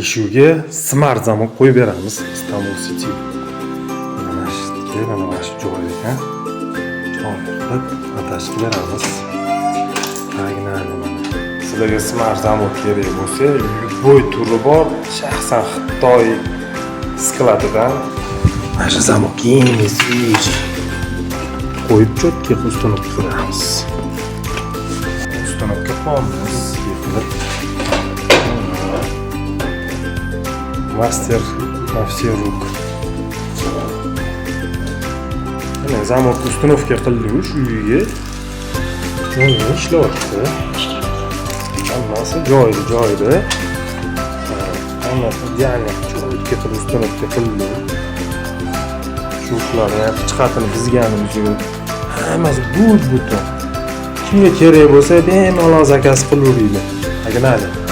Eshikga smart zamok qo'yib beramiz. Istanbul City. Mana shu joyga joy qilib atashib beramiz. Original mana. Sizlarga smart zamok kerak bo'lsa, boy turi bor, shaxsan Xitoy skladidan mana shu zamok yengil qo'yib cho'tga ustanobga qilamiz. Ustanobga qo'yamiz. Master на все рук. Mana zamok uстановка qildik shu uyga. Mana ishlayapti. Hammasi joyida. Hammasi ya'ni cho'tga qilib uстановка qildik. Shu ishlarni ham chiqatini bizganimiz yo'q. Hammasi butun. Kimga kerak bo'lsa bemalol zakaz qilaveringlar. Agnali.